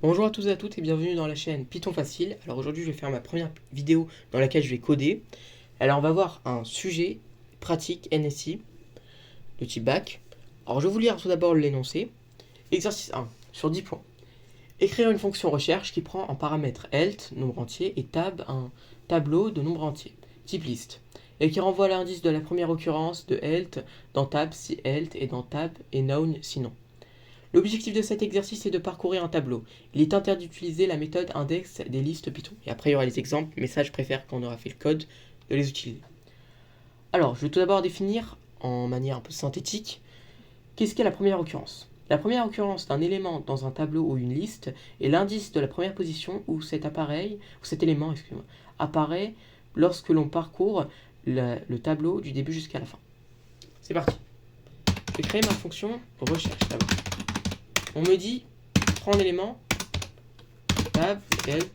Bonjour à tous et à toutes et bienvenue dans la chaîne Python Facile. Alors aujourd'hui je vais faire ma première vidéo dans laquelle je vais coder. Alors on va voir un sujet pratique NSI de type bac. Alors je vais vous lire tout d'abord l'énoncé. Exercice 1 sur 10 points. Écrire une fonction recherche qui prend en paramètre health, nombre entier, et tab, un tableau de nombres entiers, type liste, et qui renvoie l'indice de la première occurrence de health dans tab si health et dans tab et known sinon. L'objectif de cet exercice est de parcourir un tableau. Il est interdit d'utiliser la méthode index des listes Python. Et après, il y aura les exemples, mais ça, je préfère, quand on aura fait le code, de les utiliser. Alors, je vais tout d'abord définir, en manière un peu synthétique, qu'est-ce qu'est la première occurrence. La première occurrence d'un élément dans un tableau ou une liste est l'indice de la première position où cet élément, apparaît lorsque l'on parcourt le tableau du début jusqu'à la fin. C'est parti. Je vais créer ma fonction recherche d'abord. On me dit, prends l'élément, tab, health,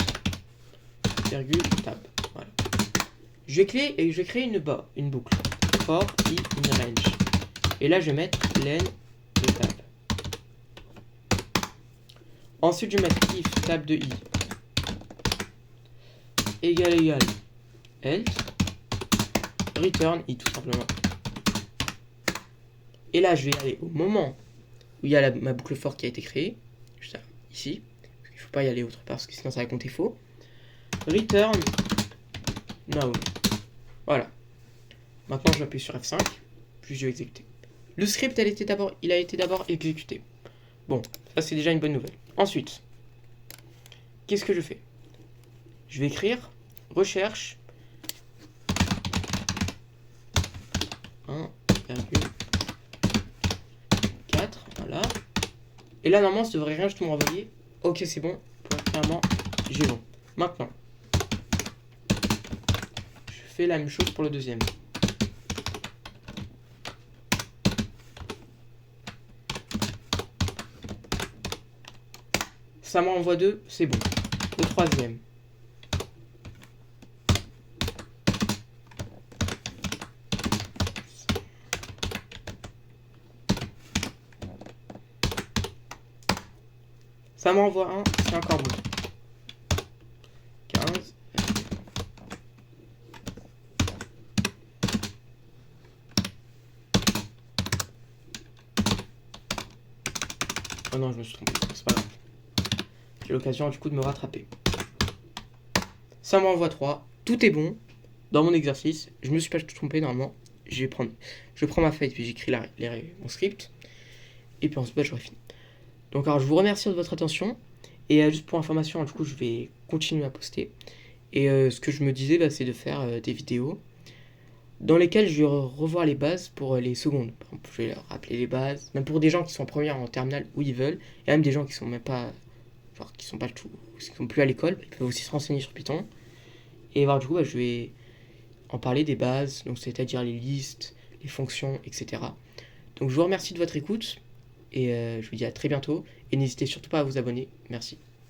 virgule, tab. Voilà. Je vais créer une boucle. For i in range. Et là, je vais mettre len de tab. Ensuite, je vais mettre if tab de i égal health, return i tout simplement. Et là, je vais aller au moment où il y a ma boucle for qui a été créée, juste ici, parce qu'il ne faut pas y aller autre part, parce que sinon ça va compter faux. Return now. Voilà. Maintenant, j'appuie sur F5, puis je vais exécuter. Le script, il a été d'abord exécuté. Bon, ça c'est déjà une bonne nouvelle. Ensuite, qu'est-ce que je fais? Je vais écrire recherche 1,4. Voilà. Et là, normalement, ça devrait rien du tout me renvoyer. Ok, c'est bon. Clairement, j'ai bon. Maintenant, je fais la même chose pour le deuxième. Ça m'envoie 2, c'est bon. Le troisième. Ça m'envoie 1, c'est encore bon. 15. Oh non, je me suis trompé, c'est pas grave. J'ai l'occasion du coup de me rattraper. Ça m'envoie 3, tout est bon. Dans mon exercice, je me suis pas trompé normalement. Je prends ma feuille puis j'écris mon script. Et puis ensuite, j'aurai fini. Donc alors je vous remercie de votre attention. Et juste pour information, du coup, je vais continuer à poster. Et ce que je me disais, c'est de faire des vidéos dans lesquelles je vais revoir les bases pour les secondes. Par exemple, je vais leur rappeler les bases, même pour des gens qui sont en première en terminale où ils veulent, et même des gens qui sont même pas, genre qui sont pas tout, qui sont plus à l'école, ils peuvent aussi se renseigner sur Python. Et du coup, je vais en parler des bases, donc c'est-à-dire les listes, les fonctions, etc. Donc je vous remercie de votre écoute. Et je vous dis à très bientôt. Et n'hésitez surtout pas à vous abonner. Merci.